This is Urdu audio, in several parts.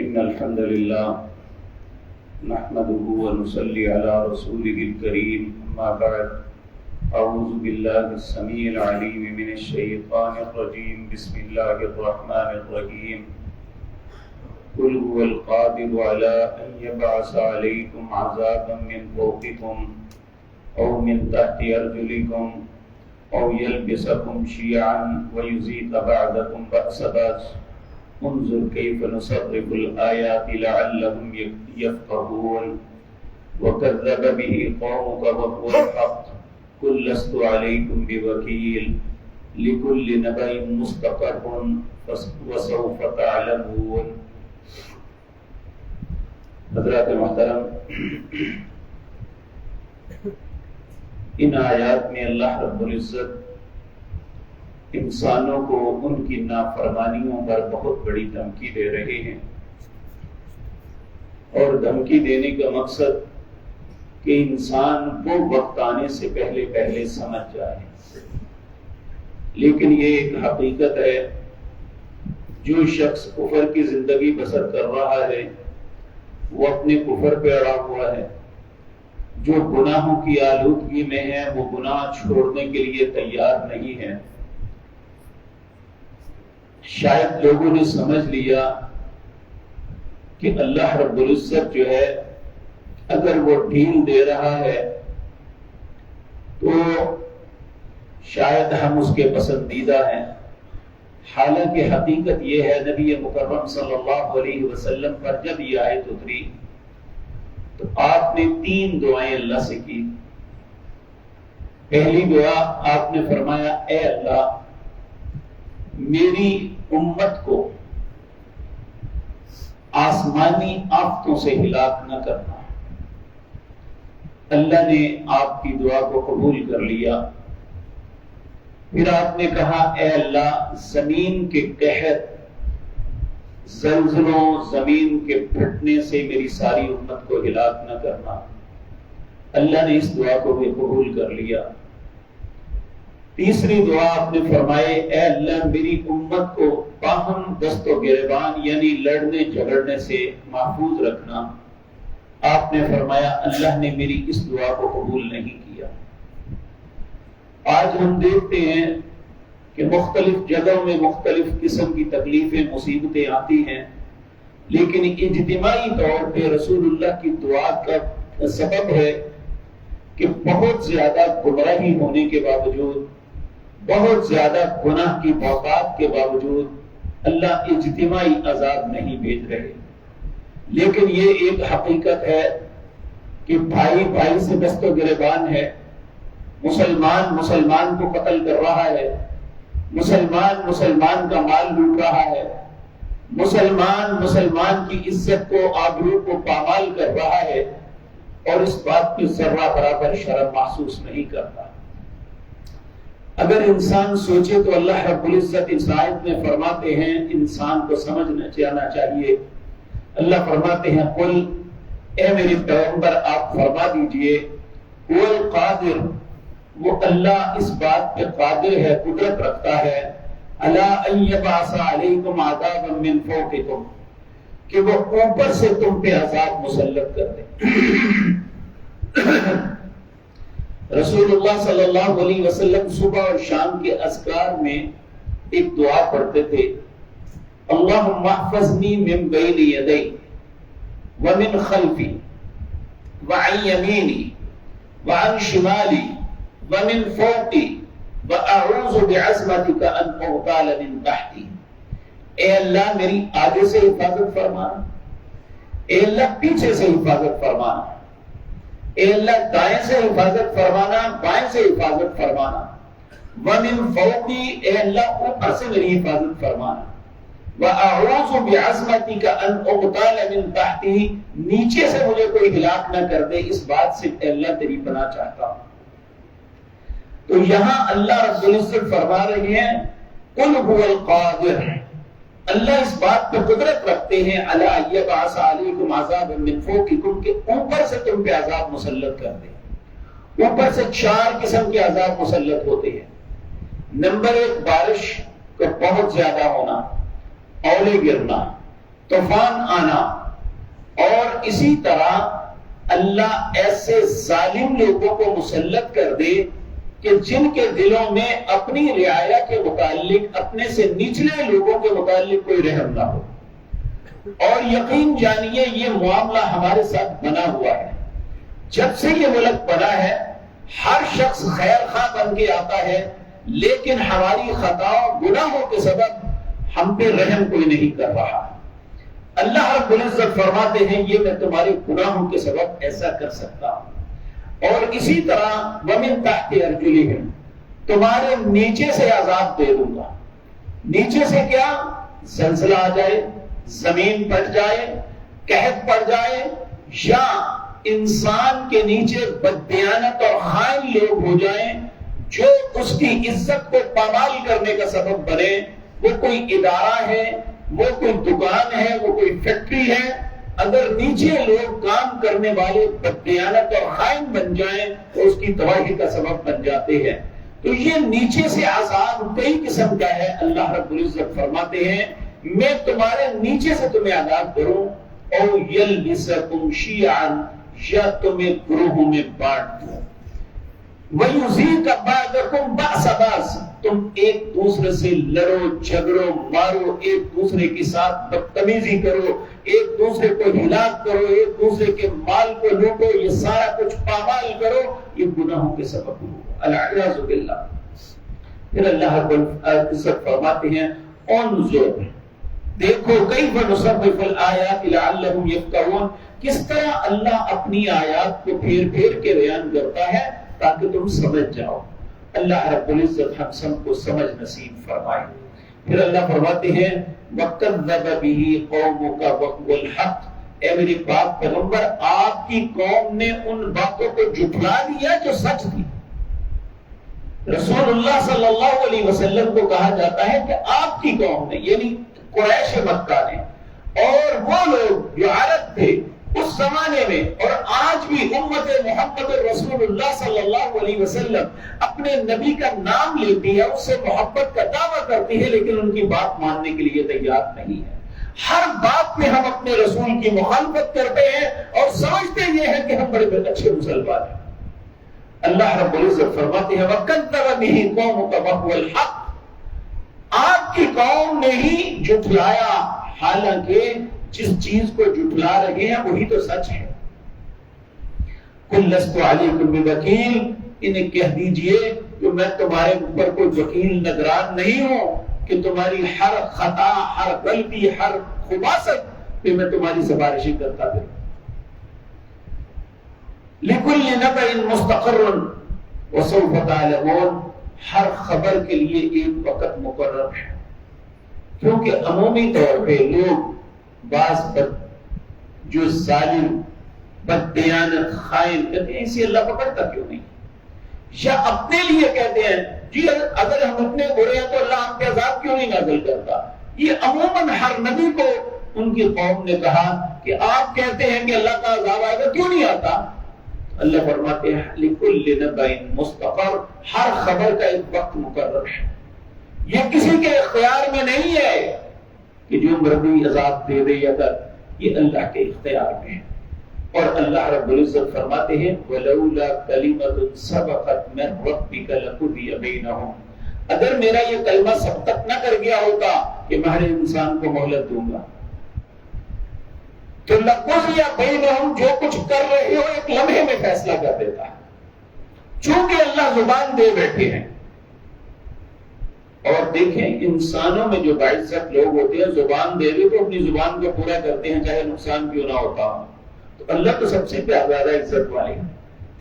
إن الحمد لله نحمده ونصلي على رسوله الكريم أما بعد أعوذ بالله السميع العليم من الشيطان الرجيم بسم الله الرحمن الرحيم قل هو القادر على أن يبعث عليكم عذابا من فوقكم أو من تحت أرجلكم أو يلبسكم شيعا ويذيق بعضكم بأس بعض انظر كيف نصرف الآيات لعلهم يفقهون وكذب به قومك وهو الحق قل لست عليكم بوكيل لكل نبأ مستقر وسوف تعلمون. حضرات محترم، ان آیات میں اللہ رب العزت انسانوں کو ان کی نافرمانیوں پر بہت بڑی دھمکی دے رہے ہیں، اور دھمکی دینے کا مقصد کہ انسان وہ وقت آنے سے پہلے سمجھ جائے. لیکن یہ ایک حقیقت ہے، جو شخص کفر کی زندگی بسر کر رہا ہے وہ اپنے کفر پہ اڑا ہوا ہے، جو گناہوں کی آلودگی میں ہے وہ گناہ چھوڑنے کے لیے تیار نہیں ہے. شاید لوگوں نے سمجھ لیا کہ اللہ رب العزت جو ہے اگر وہ ڈھیل دے رہا ہے تو شاید ہم اس کے پسندیدہ ہیں. حالانکہ حقیقت یہ ہے، نبی مکرم صلی اللہ علیہ وسلم پر جب یہ آیت اتری تو آپ نے 3 دعائیں اللہ سے کی. پہلی دعا آپ نے فرمایا، اے اللہ میری امت کو آسمانی آفتوں سے ہلاک نہ کرنا. اللہ نے آپ کی دعا کو قبول کر لیا. پھر آپ نے کہا، اے اللہ زمین کے قحط، زلزلوں، زمین کے پھٹنے سے میری ساری امت کو ہلاک نہ کرنا. اللہ نے اس دعا کو بھی قبول کر لیا. تیسری دعا آپ نے فرمائے، اے اللہ میری امت کو باہم دست و گریبان یعنی لڑنے جھگڑنے سے محفوظ رکھنا. آپ نے فرمایا اللہ نے میری اس دعا کو قبول نہیں کیا. آج ہم دیکھتے ہیں کہ مختلف جگہوں میں مختلف قسم کی تکلیفیں، مصیبتیں آتی ہیں، لیکن اجتماعی طور پہ رسول اللہ کی دعا کا سبب ہے کہ بہت زیادہ گمراہی ہونے کے باوجود، بہت زیادہ گناہ کی موقعات کے باوجود اللہ اجتماعی عذاب نہیں بھیج رہے. لیکن یہ ایک حقیقت ہے کہ بھائی بھائی سے دست و گریبان ہے، مسلمان مسلمان کو قتل کر رہا ہے، مسلمان مسلمان کا مال لوٹ رہا ہے، مسلمان مسلمان کی عزت کو، آبرو کو پامال کر رہا ہے، اور اس بات کی ذرہ برابر شرم محسوس نہیں کرتا. اگر انسان سوچے تو اللہ رب العزت اس آیت میں فرماتے ہیں، انسان کو سمجھنا چاہیے. اللہ فرماتے ہیں، قل اے میرے پیغمبر آپ فرما دیجئے، هو القادر، وہ اللہ اس بات پہ قادر ہے، قدرت رکھتا ہے، علی ان یبعث علیکم عذابا من فوقکم، کہ وہ اوپر سے تم پہ عذاب مسلط کر دے. رسول اللہ صلی اللہ علیہ وسلم صبح اور شام کے اذکار میں ایک دعا پڑھتے تھے، اللہم احفظنی من بین یدی ومن خلفی وعن یمینی وعن شمالی ومن فوقی واعوذ بعظمتک ان اغتال من تحتی. اے اللہ میری آگے سے حفاظت فرمانا، اے اللہ پیچھے سے حفاظت فرمانا، اے اللہ دائیں سے حفاظت فرمانا، بائیں سے حفاظت فرمانا، ومن فوقی، اے اللہ اوپر سے میری حفاظت فرمانا، واعوذ بعظمتک ان اغتال من تحتی، نیچے سے مجھے کوئی ہلاک نہ کر دے، اس بات سے اے اللہ تیری پناہ چاہتا ہوں. تو یہاں اللہ رب العزت فرما رہے ہیں، قل هو القادر، اللہ اس بات پہ قدرت رکھتے ہیں، علی ان یبعث علیکم عذابا من فوقکم، کہ اوپر سے تم پہ عذاب مسلط کر دے. اوپر سے 4 قسم کے عذاب مسلط ہوتے ہیں. نمبر 1 بارش کا بہت زیادہ ہونا، اولے گرنا، طوفان آنا، اور اسی طرح اللہ ایسے ظالم لوگوں کو مسلط کر دے کہ جن کے دلوں میں اپنی رعایا کے متعلق، اپنے سے نچلے لوگوں کے متعلق کوئی رحم نہ ہو۔ اور یقین جانیے یہ معاملہ ہمارے ساتھ بنا ہوا ہے۔ جب سے یہ ملک بنا ہے ہر شخص خیر خواہ بن کے آتا ہے، لیکن ہماری خطاؤں گناہوں کے سبب ہم پہ رحم کوئی نہیں کر رہا۔ اللہ رب العزت فرماتے ہیں یہ میں تمہارے گناہوں کے سبب ایسا کر سکتا ہوں۔ اور اسی طرح وَمِن تَحْتِ أَرْجُلِهِمْ، تمہارے نیچے سے عذاب دے دوں گا۔ نیچے سے کیا؟ زلزلہ آ جائے، زمین پھٹ جائے، قحط پڑ جائے، یا انسان کے نیچے بددیانت اور خائن لوگ ہو جائیں جو اس کی عزت کو پامال کرنے کا سبب بنے۔ وہ کوئی ادارہ ہے، وہ کوئی دکان ہے، وہ کوئی فیکٹری ہے، اگر نیچے لوگ کام کرنے والے بددیانت اور خائن بن جائیں تو اس کی تباہی کا سبب بن جاتے ہیں۔ تو یہ نیچے سے عذاب کئی قسم کا ہے۔ اللہ رب العزت فرماتے ہیں میں تمہارے نیچے سے تمہیں عذاب کروں، او یلبسکم شیعا، یا تمہیں گروہوں میں بانٹ دوں، وَيُذِيقَ بَعْضَكُمْ بَأْسَ بَعْضٍ، تم ایک دوسرے سے لڑو، جھگڑو، مارو، ایک دوسرے کے ساتھ بدتمیزی کرو، ایک دوسرے کو ہلاک کرو، ایک دوسرے کے مال کو لوٹو، یہ سارا کچھ پامال کرو، یہ گناہوں کے سبب ہوگا، العیاذ باللہ۔ پھر اللہ رب العزت فرماتے ہیں انظر، دیکھو کیف نصرف الآیات لعلہم یفقہون، کس طرح اللہ اپنی آیات کو پھیر پھیر کے بیان کرتا ہے تاکہ تم سمجھ جاؤ۔ اللہ رب العزت ہم سب کو سمجھ نصیب فرمائے۔ پھر اللہ فرماتے ہیں وَكَذَّبَ بِهِ قَوْمُكَ وَهُوَ الْحَقُّ، اے میری پاک پیغمبر آپ کی قوم نے ان باتوں کو جھٹلا دیا جو سچ تھی۔ رسول اللہ صلی اللہ علیہ وسلم کو کہا جاتا ہے کہ آپ کی قوم نے، یعنی قریش مکہ نے، اور وہ لوگ جو عرب تھے اس زمانے میں اور آج بھی امت محمد رسول اللہ صلی اللہ علیہ وسلم اپنے نبی کا نام لیتی ہے، اس سے محبت کا دعویٰ کرتی ہے، لیکن ان کی بات ماننے کے لیے تیار نہیں ہے۔ ہر بات میں ہم اپنے رسول کی مخالفت کرتے ہیں اور سمجھتے یہ ہے کہ ہم بڑے اچھے مسلمان ہیں۔ اللہ رب العزت فرماتے ہیں وَكَذَّبَ بِهِ قَوْمُكَ وَهُوَ الْحَقُّ، آپ کی قوم نے ہی جھٹلایا، حالانکہ جس چیز کو جھٹلا رہے ہیں وہی تو سچ ہے۔ قُلْ لَسْتُ عَلَيْكُمْ بِوَكِيلٍ، انہیں کہہ دیجئے کہ میں تمہارے اوپر کوئی وکیل نگران نہیں ہوں کہ تمہاری ہر خطا، ہر غلطی، ہر خباثت پہ میں تمہاری سفارشی کرتا پھر۔ لِكُلِّ نَبَإٍ مُسْتَقَرٌّ وَسَوْفَ تَعْلَمُونَ، ہر خبر کے لیے ایک وقت مقرر ہے، کیونکہ عمومی طور پہ لوگ بعض جو ظالم، بددیانت، خائن کہتے ہیں اسے اللہ پکڑتا کیوں نہیں، یا اپنے لیے کہتے ہیں جی اگر ہم اتنے برے ہیں تو اللہ ہم پہ عذاب کیوں نہیں نازل کرتا۔ یہ عموماً ہر نبی کو ان کی قوم نے کہا کہ آپ کہتے ہیں کہ اللہ کا عذاب آئے گا، کیوں نہیں آتا؟ اللہ فرماتے ہیں لِكُلِّ نَبَإٍ مُسْتَقَرٌ، ہر خبر کا ایک وقت مقرر ہے، یہ کسی کے اختیار میں نہیں ہے کہ جو مرضی عذاب دے دے یا کر، یہ اللہ کے اختیار میں ہے۔ اور اللہ رب العزت فرماتے ہیں وَلَوْلَا كَلِمَةٌ سَبَقَتْ مِنْ رَبِّكَ لَقُضِيَ بَيْنَهُمْ، اگر میرا یہ کلمہ سبقت نہ کر گیا ہوتا کہ میں ہر انسان کو مہلت دوں گا تو لَقُضِيَ بَيْنَهُمْ، جو کچھ کر رہے ہو ایک لمحے میں فیصلہ کر دیتا ہے، چونکہ اللہ زبان دے بیٹھے ہیں۔ اور دیکھیں انسانوں میں جو باعزت لوگ ہوتے ہیں زبان دے دے تو اپنی زبان کو پورا کرتے ہیں چاہے نقصان کیوں نہ ہوتا ہو، تو اللہ تو سب سے زیادہ عزت والے ہیں۔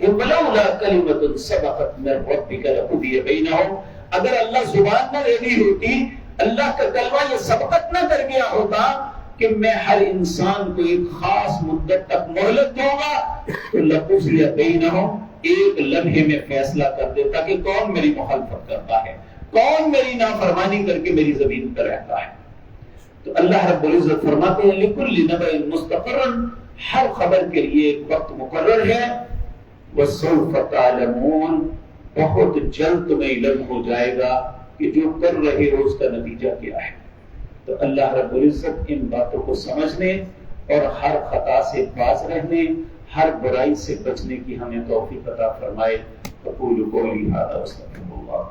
وَلَوْلَا كَلِمَةٌ سَبَقَتْ مِنْ رَبِّكَ لَقُضِيَ بَيْنَهُمْ، اگر اللہ زبان نہ دے دی ہوتی، اللہ کا کلمہ یہ سبقت نہ کر گیا ہوتا کہ میں ہر انسان کو ایک خاص مدت تک مہلت دوں گا، تو لَقُضِيَ بَيْنَهُمْ، ایک لمحے میں فیصلہ کر دیتا کہ کون میری مخالفت کرتا ہے، کون میری نافرمانی کر کے میری زمین پر رہتا ہے۔ تو اللہ رب العزت فرماتے ہیں لِكُلِّ نَبَإٍ مُسْتَقَرٌ، ہر خبر کے لیے ایک وقت مقرر ہے۔ وَسَوْفَ تَعْلَمُونَ، بہت جلد تمہیں علم ہو جائے گا کہ جو کر رہے ہو اس کا نتیجہ کیا ہے۔ تو اللہ رب العزت ان باتوں کو سمجھنے اور ہر خطا سے باز رہنے، ہر برائی سے بچنے کی ہمیں توفیق عطا فرمائے۔ اقول قولی ھذا واستغفر اللہ۔